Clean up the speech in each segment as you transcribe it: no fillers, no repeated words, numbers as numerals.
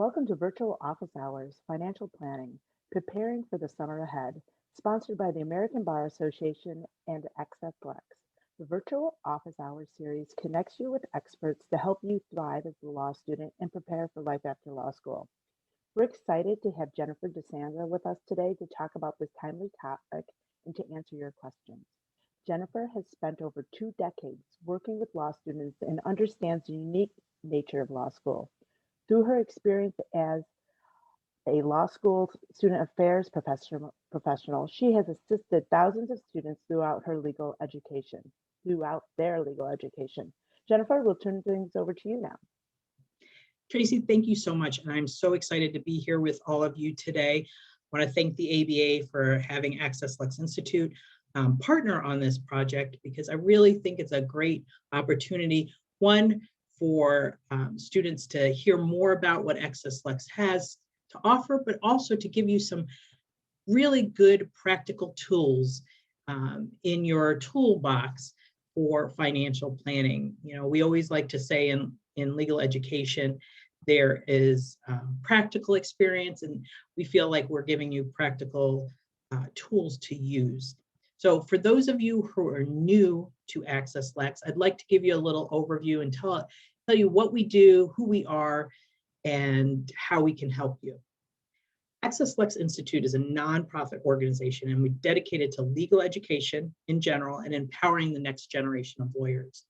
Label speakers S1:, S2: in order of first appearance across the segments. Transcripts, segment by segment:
S1: Welcome to Virtual Office Hours Financial Planning, Preparing for the Summer Ahead, sponsored by the American Bar Association and AccessLex. The Virtual Office Hours series connects you with experts to help you thrive as a law student and prepare for life after law school. We're excited to have Jennifer DiSanza with us today to talk about this timely topic and to answer your questions. Jennifer has spent over 2 decades working with law students and understands the unique nature of law school. Through her experience as a law school student affairs professional, she has assisted thousands of students throughout their legal education. Jennifer, we'll turn things over to you now.
S2: Tracy, thank you so much. And I'm so excited to be here with all of you today. I want to thank the ABA for having AccessLex Institute partner on this project, because I really think it's a great opportunity, one, for students to hear more about what AccessLex has to offer, but also to give you some really good practical tools in your toolbox for financial planning. You know, we always like to say in legal education, there is practical experience, and we feel like we're giving you practical tools to use. So for those of you who are new to AccessLex, I'd like to give you a little overview and tell you what we do, who we are, and how we can help you. AccessLex Institute is a nonprofit organization, and we're dedicated to legal education in general and empowering the next generation of lawyers.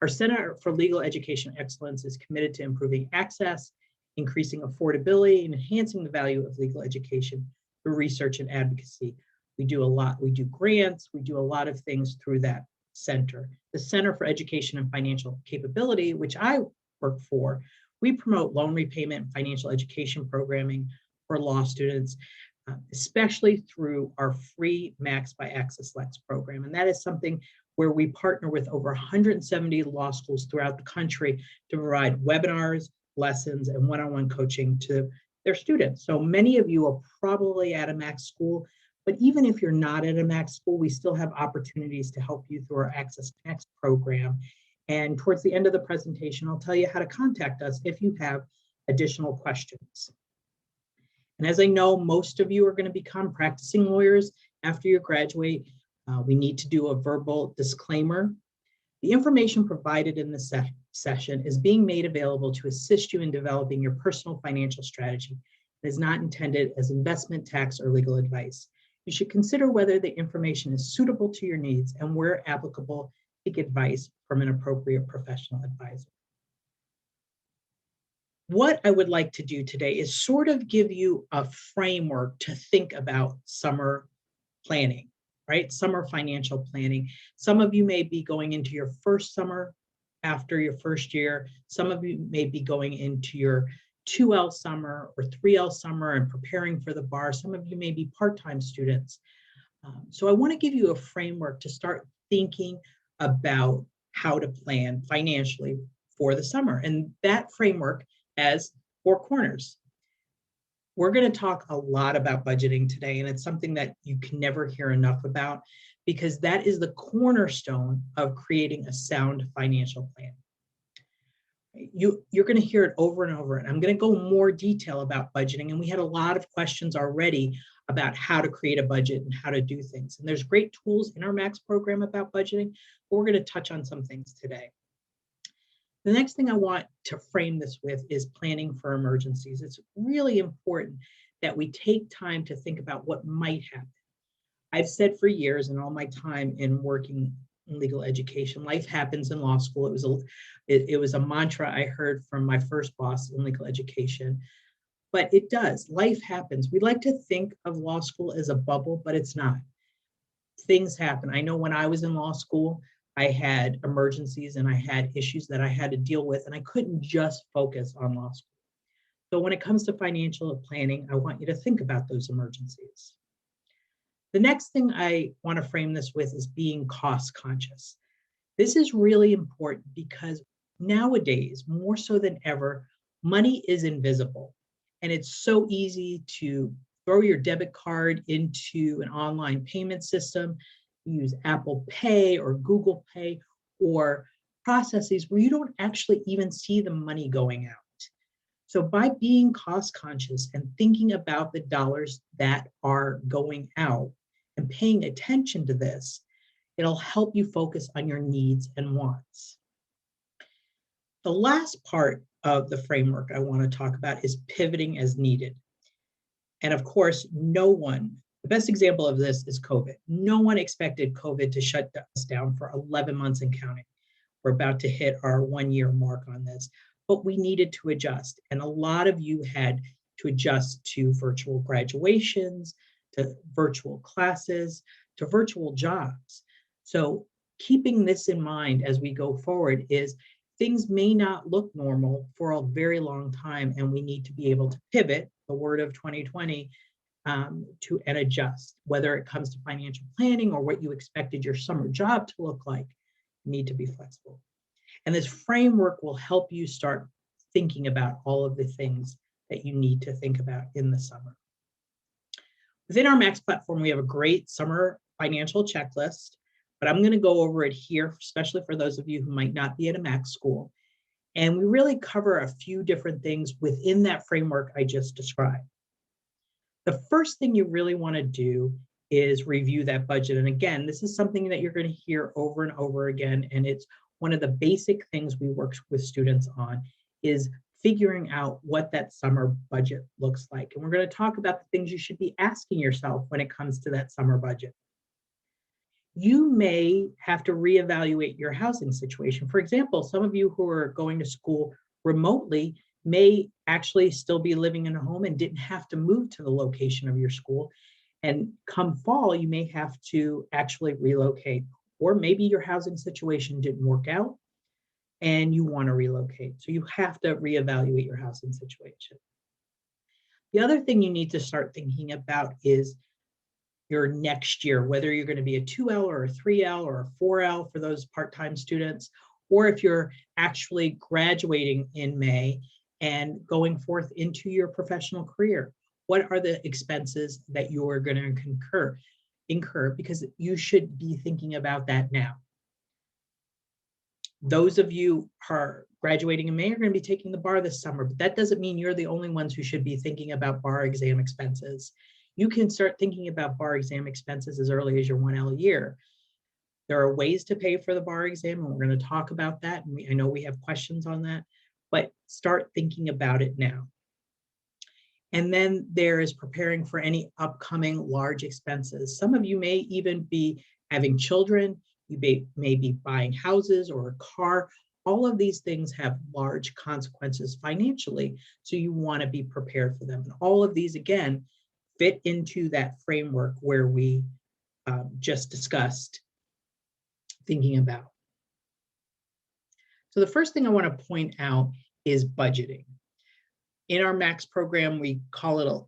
S2: Our Center for Legal Education Excellence is committed to improving access, increasing affordability, and enhancing the value of legal education through research and advocacy. We do a lot. We do grants. We do a lot of things through that center. The Center for Education and Financial Capability, which I work for, we promote loan repayment and financial education programming for law students, especially through our free Max by AccessLex program. And that is something where we partner with over 170 law schools throughout the country to provide webinars, lessons, and one-on-one coaching to their students. So many of you are probably at a Max school, but even if you're not at a Max school, we still have opportunities to help you through our Access Max program. And towards the end of the presentation, I'll tell you how to contact us if you have additional questions. And as I know, most of you are going to become practicing lawyers after you graduate. We need to do a verbal disclaimer. The information provided in this session is being made available to assist you in developing your personal financial strategy. It is not intended as investment, tax, or legal advice. You should consider whether the information is suitable to your needs, and where applicable, seek advice from an appropriate professional advisor. What I would like to do today is sort of give you a framework to think about summer planning, right? Summer financial planning. Some of you may be going into your first summer after your first year. Some of you may be going into your 2L summer or 3L summer and preparing for the bar. Some of you may be part-time students. So I want to give you a framework to start thinking about how to plan financially for the summer. And that framework has 4 corners. We're going to talk a lot about budgeting today, and it's something that you can never hear enough about, because that is the cornerstone of creating a sound financial plan. You're going to hear it over and over, and I'm going to go more detail about budgeting, and we had a lot of questions already about how to create a budget and how to do things. And there's great tools in our Max program about budgeting, but we're going to touch on some things today. The next thing I want to frame this with is planning for emergencies. It's really important that we take time to think about what might happen. I've said for years in all my time in working in legal education, life happens in law school. It was a mantra I heard from my first boss in legal education, but it does. Life happens. We like to think of law school as a bubble, but it's not. Things happen. I know when I was in law school, I had emergencies and I had issues that I had to deal with, and I couldn't just focus on law school. So when it comes to financial planning, I want you to think about those emergencies. The next thing I want to frame this with is being cost conscious. This is really important because nowadays, more so than ever, money is invisible, and it's so easy to throw your debit card into an online payment system. Use Apple Pay or Google Pay or processes where you don't actually even see the money going out. So by being cost conscious and thinking about the dollars that are going out and paying attention to this, it'll help you focus on your needs and wants. The last part of the framework I want to talk about is pivoting as needed. And of course, the best example of this is COVID. No one expected COVID to shut us down for 11 months and counting. We're about to hit our 1-year mark on this, but we needed to adjust. And a lot of you had to adjust to virtual graduations, to virtual classes, to virtual jobs. So keeping this in mind as we go forward is things may not look normal for a very long time, and we need to be able to pivot, the word of 2020, to and adjust, whether it comes to financial planning or what you expected your summer job to look like. You need to be flexible. And this framework will help you start thinking about all of the things that you need to think about in the summer. Within our Max platform, we have a great summer financial checklist, but I'm going to go over it here, especially for those of you who might not be at a Max school. And we really cover a few different things within that framework I just described. The first thing you really want to do is review that budget. And again, this is something that you're going to hear over and over again. And it's one of the basic things we work with students on is figuring out what that summer budget looks like. And we're going to talk about the things you should be asking yourself when it comes to that summer budget. You may have to reevaluate your housing situation. For example, some of you who are going to school remotely may actually still be living in a home and didn't have to move to the location of your school. And come fall, you may have to actually relocate, or maybe your housing situation didn't work out and you want to relocate. So you have to reevaluate your housing situation. The other thing you need to start thinking about is your next year, whether you're going to be a 2L or a 3L or a 4L for those part-time students, or if you're actually graduating in May and going forth into your professional career. What are the expenses that you're going to incur? Because you should be thinking about that now. Those of you who are graduating in May are going to be taking the bar this summer, but that doesn't mean you're the only ones who should be thinking about bar exam expenses. You can start thinking about bar exam expenses as early as your 1L year. There are ways to pay for the bar exam, and we're going to talk about that. And I know we have questions on that, but start thinking about it now. And then there is preparing for any upcoming large expenses. Some of you may even be having children. You may be buying houses or a car. All of these things have large consequences financially, so you want to be prepared for them. And all of these, again, fit into that framework where we just discussed thinking about. So the first thing I want to point out is budgeting. In our Max program, we call it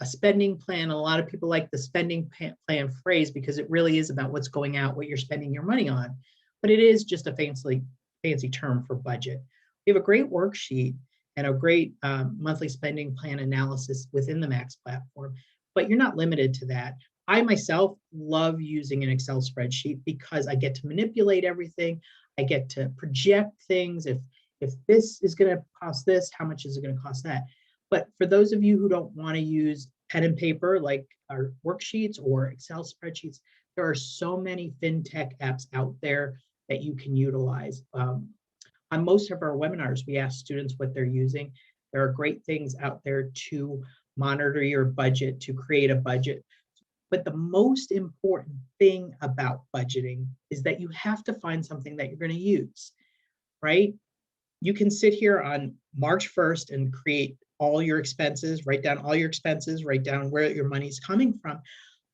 S2: a spending plan. A lot of people like the spending plan phrase because it really is about what's going out, what you're spending your money on. But it is just a fancy term for budget. We have a great worksheet and a great monthly spending plan analysis within the Max platform, but you're not limited to that. I myself love using an Excel spreadsheet because I get to manipulate everything. I get to project things. If this is going to cost this, how much is it going to cost that? But for those of you who don't want to use pen and paper like our worksheets or Excel spreadsheets, there are so many fintech apps out there that you can utilize. On most of our webinars, we ask students what they're using. There are great things out there to monitor your budget, to create a budget. But the most important thing about budgeting is that you have to find something that you're going to use, right? You can sit here on March 1st and create all your expenses, write down all your expenses, write down where your money's coming from,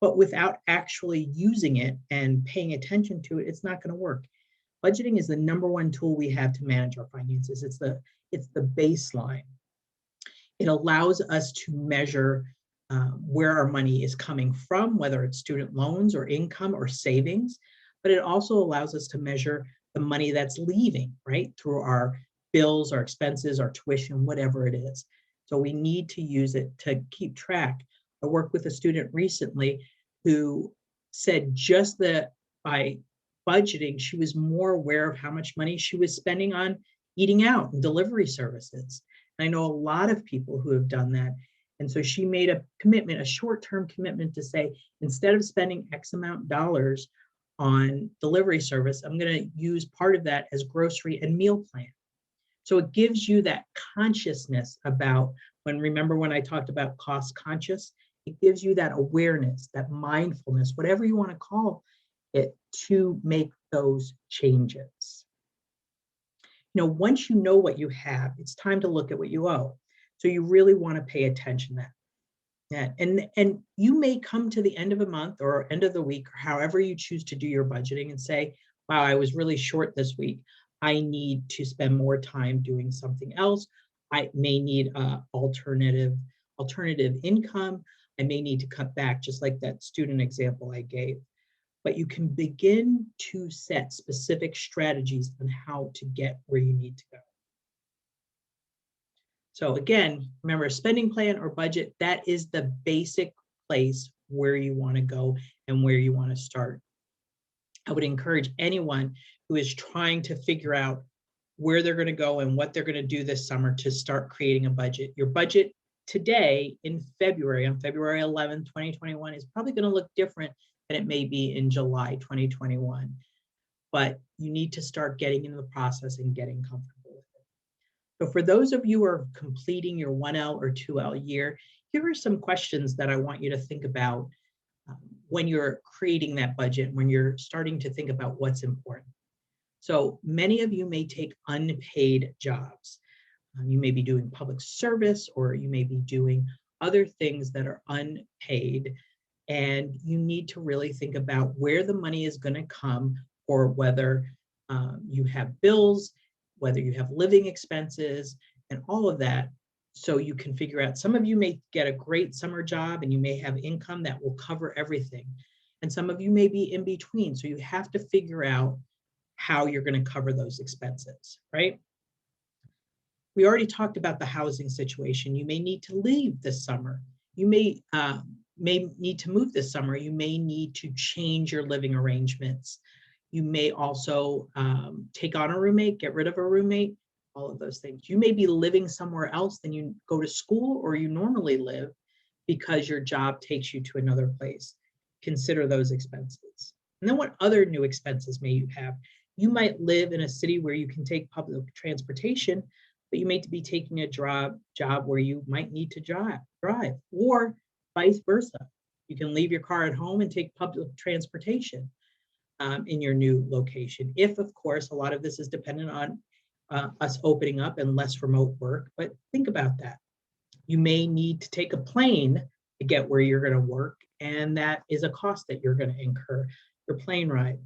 S2: but without actually using it and paying attention to it, it's not going to work. Budgeting is the #1 tool we have to manage our finances. It's the baseline. It allows us to measure where our money is coming from, whether it's student loans or income or savings, but it also allows us to measure the money that's leaving, right, through our bills, our expenses, our tuition, whatever it is. So we need to use it to keep track. I worked with a student recently who said just that by budgeting, she was more aware of how much money she was spending on eating out and delivery services. I know a lot of people who have done that. And so she made a commitment, a short-term commitment to say, instead of spending X amount of dollars on delivery service, I'm going to use part of that as grocery and meal plan. So it gives you that consciousness about remember when I talked about cost conscious, it gives you that awareness, that mindfulness, whatever you want to call it, to make those changes. Once you know what you have, it's time to look at what you owe. So you really want to pay attention to that. And you may come to the end of a month or end of the week, or however you choose to do your budgeting, and say, wow, I was really short this week. I need to spend more time doing something else. I may need alternative income. I may need to cut back, just like that student example I gave. But you can begin to set specific strategies on how to get where you need to go. So again, remember, a spending plan or budget, that is the basic place where you want to go and where you want to start. I would encourage anyone who is trying to figure out where they're going to go and what they're going to do this summer to start creating a budget. Your budget today in February, on February 11, 2021, is probably going to look different than it may be in July 2021. But you need to start getting into the process and getting comfortable with it. So for those of you who are completing your 1L or 2L year, here are some questions that I want you to think about when you're creating that budget, when you're starting to think about what's important. So many of you may take unpaid jobs. You may be doing public service, or you may be doing other things that are unpaid. And you need to really think about where the money is going to come, or whether you have bills, whether you have living expenses, and all of that. So you can figure out, some of you may get a great summer job and you may have income that will cover everything. And some of you may be in between. So you have to figure out how you're going to cover those expenses, right? We already talked about the housing situation. You may need to leave this summer. You may need to move this summer. You may need to change your living arrangements. You may also take on a roommate, get rid of a roommate, all of those things. You may be living somewhere else than you go to school or you normally live because your job takes you to another place. Consider those expenses. And then what other new expenses may you have? You might live in a city where you can take public transportation, but you may be taking a job where you might need to drive, or vice versa. You can leave your car at home and take public transportation in your new location. If, of course, a lot of this is dependent on us opening up and less remote work, but think about that. You may need to take a plane to get where you're going to work, and that is a cost that you're going to incur, your plane ride.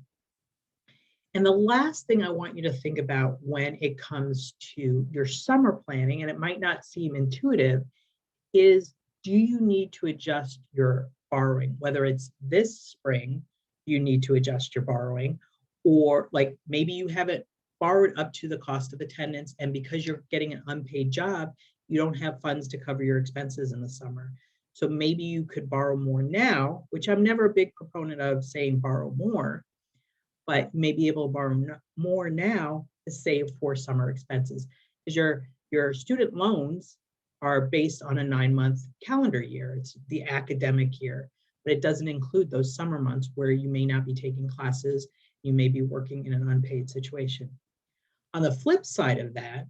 S2: And the last thing I want you to think about when it comes to your summer planning, and it might not seem intuitive, is, do you need to adjust your borrowing? Whether it's this spring, you need to adjust your borrowing, or like maybe you haven't borrowed up to the cost of attendance, and because you're getting an unpaid job, you don't have funds to cover your expenses in the summer. So maybe you could borrow more now, which I'm never a big proponent of saying borrow more, but you may be able to borrow more now to save for summer expenses, because your student loans are based on a 9-month calendar year. It's the academic year, but it doesn't include those summer months where you may not be taking classes, you may be working in an unpaid situation. On the flip side of that,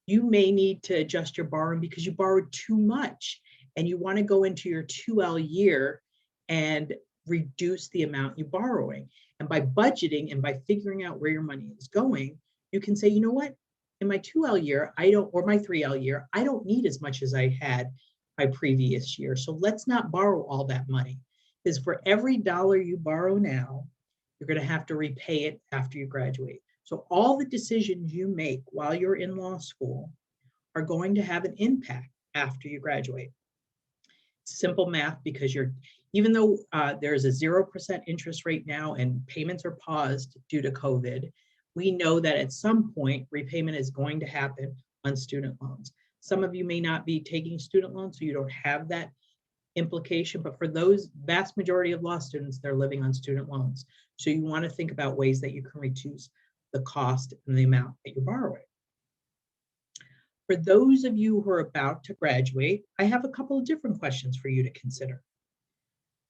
S2: you may need to adjust your borrowing because you borrowed too much and you want to go into your 2L year and reduce the amount you're borrowing. And by budgeting and by figuring out where your money is going, you can say, you know what, in my 2L year, or my 3L year, I don't need as much as I had my previous year. So let's not borrow all that money. Because for every dollar you borrow now, you're going to have to repay it after you graduate. So all the decisions you make while you're in law school are going to have an impact after you graduate. It's simple math, because even though there's a 0% interest rate now and payments are paused due to COVID, we know that at some point repayment is going to happen on student loans. Some of you may not be taking student loans, so you don't have that implication, but for those vast majority of law students, they're living on student loans. So you want to think about ways that you can reduce the cost and the amount that you're borrowing. For those of you who are about to graduate, I have a couple of different questions for you to consider.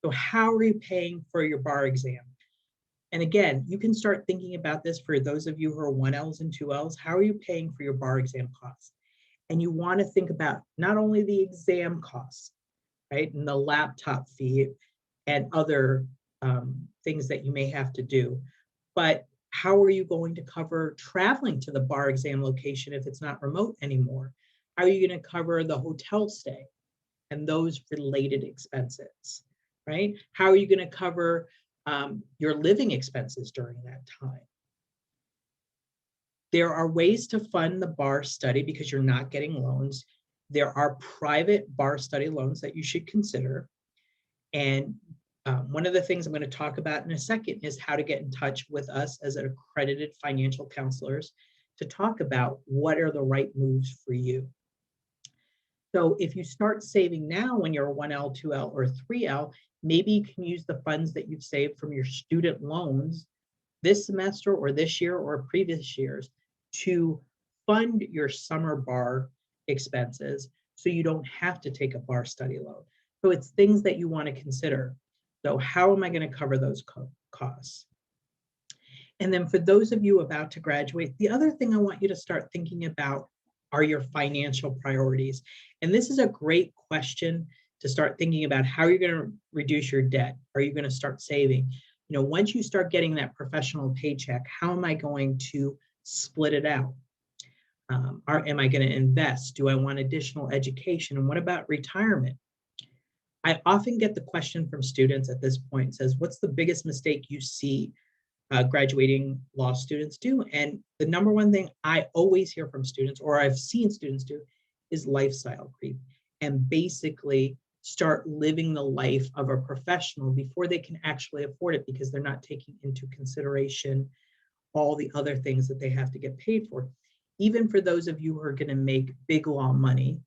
S2: So how are you paying for your bar exam? And again, you can start thinking about this for those of you who are 1Ls and 2Ls. How are you paying for your bar exam costs? And you want to think about not only the exam costs, right, and the laptop fee and other things that you may have to do, but how are you going to cover traveling to the bar exam location if it's not remote anymore? How are you going to cover the hotel stay and those related expenses, right? How are you going to cover your living expenses during that time? There are ways to fund the bar study because you're not getting loans. There are private bar study loans that you should consider. And one of the things I'm going to talk about in a second is how to get in touch with us as accredited financial counselors to talk about what are the right moves for you. So if you start saving now when you're a 1L, 2L, or 3L, maybe you can use the funds that you've saved from your student loans this semester or this year or previous years to fund your summer bar expenses so you don't have to take a bar study loan. So it's things that you want to consider. So how am I going to cover those costs? And then for those of you about to graduate, the other thing I want you to start thinking about are your financial priorities. And this is a great question to start thinking about. How are you going to reduce your debt? Are you going to start saving? You know, once you start getting that professional paycheck, how am I going to split it out? Am I going to invest? Do I want additional education? And what about retirement? I often get the question from students at this point, says, what's the biggest mistake you see graduating law students do? And the number one thing I always hear from students, or I've seen students do, is lifestyle creep, and basically start living the life of a professional before they can actually afford it because they're not taking into consideration all the other things that they have to get paid for. Even for those of you who are going to make big law money,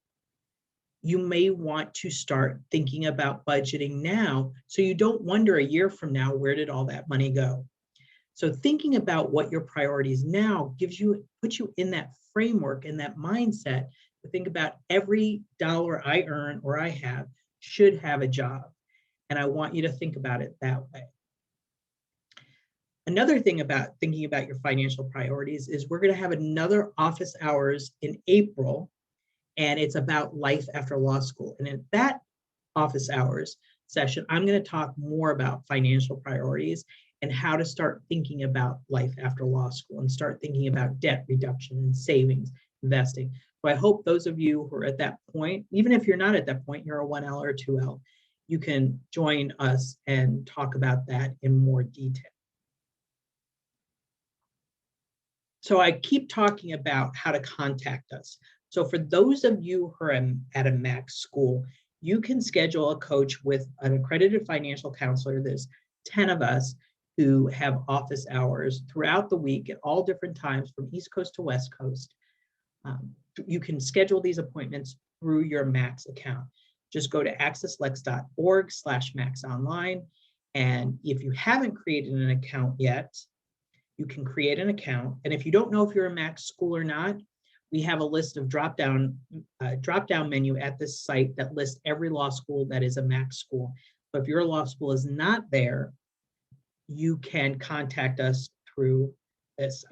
S2: you may want to start thinking about budgeting now so you don't wonder a year from now, where did all that money go? So thinking about what your priorities now puts you in that framework and that mindset to think about every dollar I earn or I have should have a job. And I want you to think about it that way. Another thing about thinking about your financial priorities is we're going to have another office hours in April, and it's about life after law school. And in that office hours session, I'm going to talk more about financial priorities and how to start thinking about life after law school and start thinking about debt reduction and savings, investing. So I hope those of you who are at that point, even if you're not at that point, you're a 1L or 2L, you can join us and talk about that in more detail. So I keep talking about how to contact us. So for those of you who are at a max school, you can schedule a coach with an accredited financial counselor. There's 10 of us who have office hours throughout the week at all different times from East Coast to West Coast. You can schedule these appointments through your Max account. Just go to accesslex.org/maxonline. And if you haven't created an account yet, you can create an account. And if you don't know if you're a Max school or not, we have a list of drop-down menu at this site that lists every law school that is a Max school. So if your law school is not there, you can contact us through this.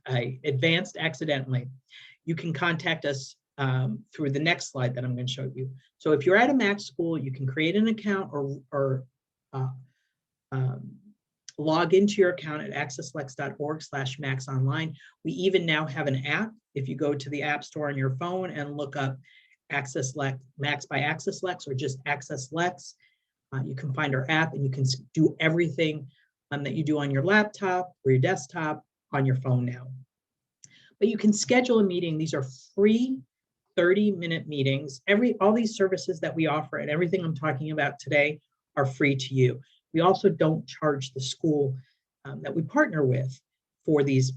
S2: I advanced accidentally. You can contact us through the next slide that I'm going to show you. So if you're at a Max school, you can create an account or log into your account at accesslex.org/maxonline. We even now have an app. If you go to the App Store on your phone and look up AccessLex, Max by AccessLex, or just AccessLex, you can find our app and you can do everything that you do on your laptop or your desktop on your phone now. But you can schedule a meeting. These are free 30-minute meetings. All these services that we offer and everything I'm talking about today are free to you. We also don't charge the school that we partner with for these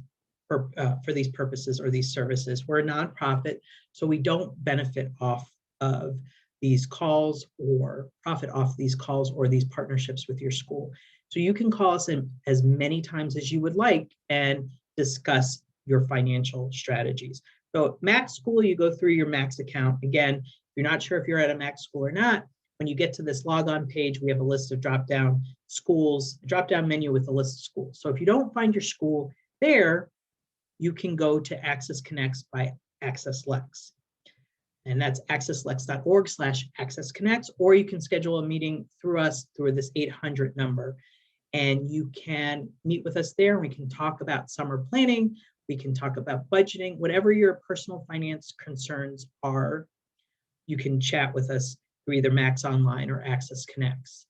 S2: purposes or these services. We're a nonprofit, so we don't benefit off of these calls or profit off these calls or these partnerships with your school. So you can call us in as many times as you would like and discuss your financial strategies. So Max School, you go through your Max account. Again, if you're not sure if you're at a Max school or not, when you get to this logon page, we have a list of drop-down schools, a drop-down menu with a list of schools. So if you don't find your school there, you can go to Access Connects by AccessLex. And that's accesslex.org/accessconnects, or you can schedule a meeting through us through this 800 number. And you can meet with us there. We can talk about summer planning. We can talk about budgeting, whatever your personal finance concerns are. You can chat with us through either Max Online or Access Connects.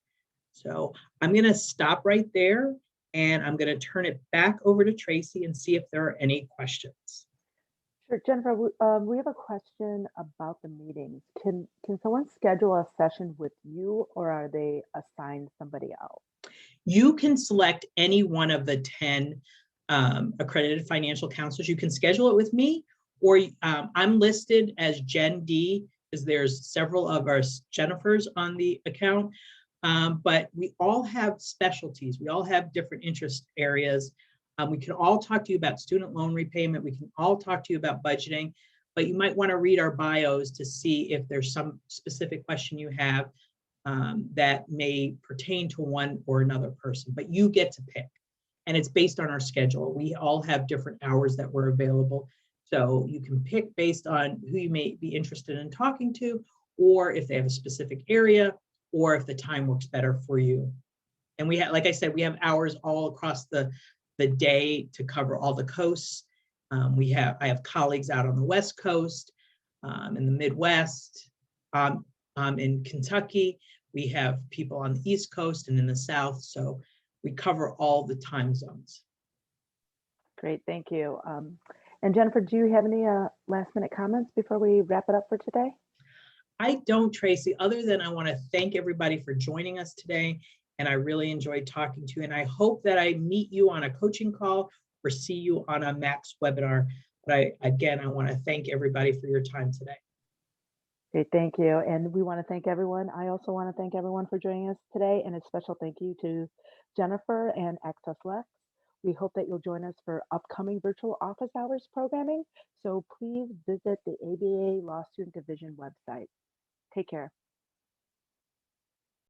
S2: So I'm going to stop right there, and I'm going to turn it back over to Tracy and see if there are any questions.
S1: Sure, Jennifer, we have a question about the meetings. Can someone schedule a session with you, or are they assigned somebody else?
S2: You can select any one of the 10 accredited financial counselors. You can schedule it with me, or I'm listed as Jen D, because there's several of our Jennifers on the account. But we all have specialties. We all have different interest areas. We can all talk to you about student loan repayment. We can all talk to you about budgeting, but you might want to read our bios to see if there's some specific question you have that may pertain to one or another person, but you get to pick. And it's based on our schedule. We all have different hours that we're available. So you can pick based on who you may be interested in talking to, or if they have a specific area, or if the time works better for you. And we have, like I said, we have hours all across the day to cover all the coasts. I have colleagues out on the West Coast, in the Midwest, in Kentucky. We have people on the East Coast and in the South. So we cover all the time zones.
S1: Great, thank you. And Jennifer, do you have any last minute comments before we wrap it up for today?
S2: I don't, Tracy, other than I want to thank everybody for joining us today. And I really enjoyed talking to you. And I hope that I meet you on a coaching call or see you on a Max webinar. But I want to thank everybody for your time today.
S1: Great, thank you. And we want to thank everyone. I also want to thank everyone for joining us today. And a special thank you to Jennifer and AccessLex. We hope that you'll join us for upcoming virtual office hours programming. So please visit the ABA Law Student Division website. Take care.